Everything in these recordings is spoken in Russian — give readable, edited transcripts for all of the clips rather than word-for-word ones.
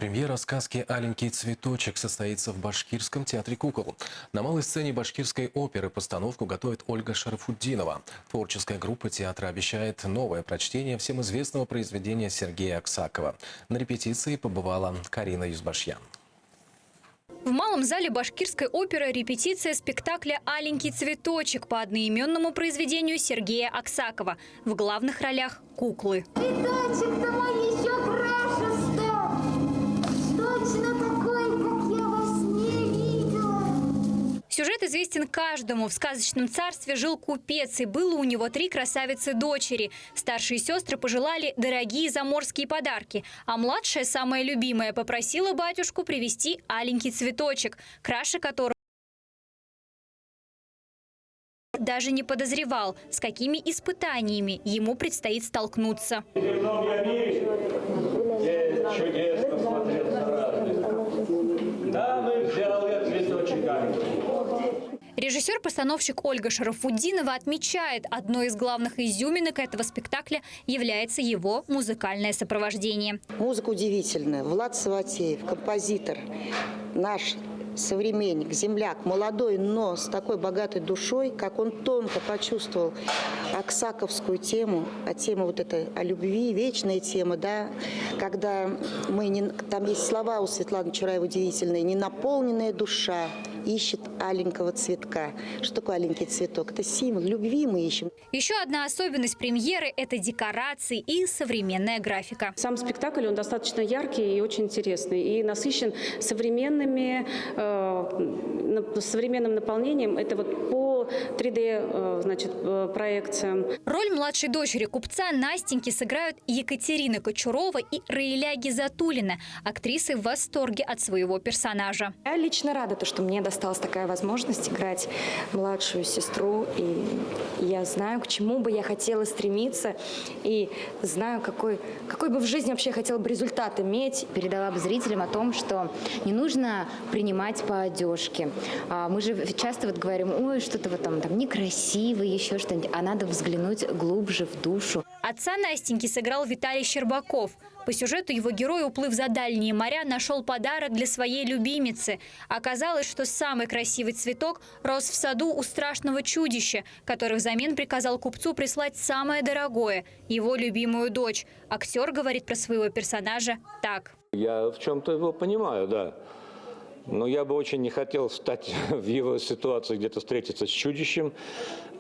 Премьера сказки «Аленький цветочек» состоится в Башкирском театре кукол. На малой сцене Башкирской оперы постановку готовит Ольга Шарафутдинова. Творческая группа театра обещает новое прочтение всем известного произведения Сергея Аксакова. На репетиции побывала Карина Юзбашьян. В малом зале Башкирской оперы репетиция спектакля «Аленький цветочек» по одноименному произведению Сергея Аксакова. В главных ролях куклы. Цветочек-то мой еще краше стал. Точно такой, как я во сне видела. Сюжет известен каждому. В сказочном царстве жил купец, и было у него 3 красавицы-дочери. Старшие сестры пожелали дорогие заморские подарки, а младшая, самая любимая, попросила батюшку привезти аленький цветочек, краше которого даже не подозревал, с какими испытаниями ему предстоит столкнуться. В земном я мире, где чудесно смотрел на радость. Там и взял я цветочек аленький. Режиссер-постановщик Ольга Шарафутдинова отмечает, одной из главных изюминок этого спектакля является его музыкальное сопровождение. Музыка удивительная. Влад Саватеев, композитор, наш современник, земляк, молодой, но с такой богатой душой, как он тонко почувствовал аксаковскую тему, а тема вот эта о любви, вечная тема, да, когда там есть слова у Светланы Чураевой удивительные: «Ненаполненная душа ищет аленького цветка». Что такое аленький цветок? Это символ любви мы ищем. Еще одна особенность премьеры – это декорации и современная графика. Сам спектакль, он достаточно яркий и очень интересный, и насыщен современным наполнением. Это вот по 3D проекциям. Роль младшей дочери купца Настеньки сыграют Екатерина Кочурова и Раиля Гизатуллина. Актрисы в восторге от своего персонажа. Я лично рада, что мне досталась такая возможность играть младшую сестру. И я знаю, к чему бы я хотела стремиться. И знаю, какой бы в жизни вообще я хотела бы результат иметь. Передала бы зрителям о том, что не нужно принимать по одежке. Мы же часто вот говорим: ой, что-то вот там некрасиво, еще что-нибудь. А надо взглянуть глубже в душу. Отца Настеньки сыграл Виталий Щербаков. По сюжету его герой, уплыв за дальние моря, нашел подарок для своей любимицы. Оказалось, что самый красивый цветок рос в саду у страшного чудища, который взамен приказал купцу прислать самое дорогое – его любимую дочь. Актер говорит про своего персонажа так. Я в чем-то его понимаю, да. Но я бы очень не хотел стать в его ситуации, где-то встретиться с чудищем,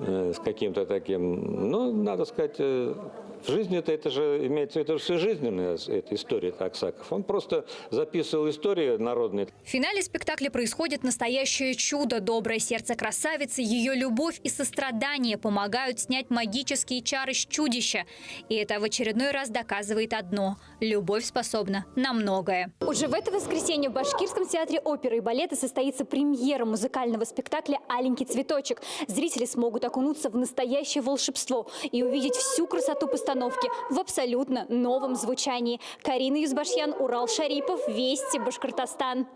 с каким-то таким. Ну, надо сказать, в жизни это же имеется в виду всежизненная эта история Аксаков. Он просто записывал истории народные. В финале спектакля происходит настоящее чудо. Доброе сердце красавицы, ее любовь и сострадание помогают снять магические чары с чудища. И это в очередной раз доказывает одно – любовь способна на многое. Уже в это воскресенье в Башкирском театре оперы и балета состоится премьера музыкального спектакля «Аленький цветочек». Зрители смогут окунуться в настоящее волшебство и увидеть всю красоту постановки в абсолютно новом звучании. Карина Юзбашьян, Урал Шарипов, Вести, Башкортостан.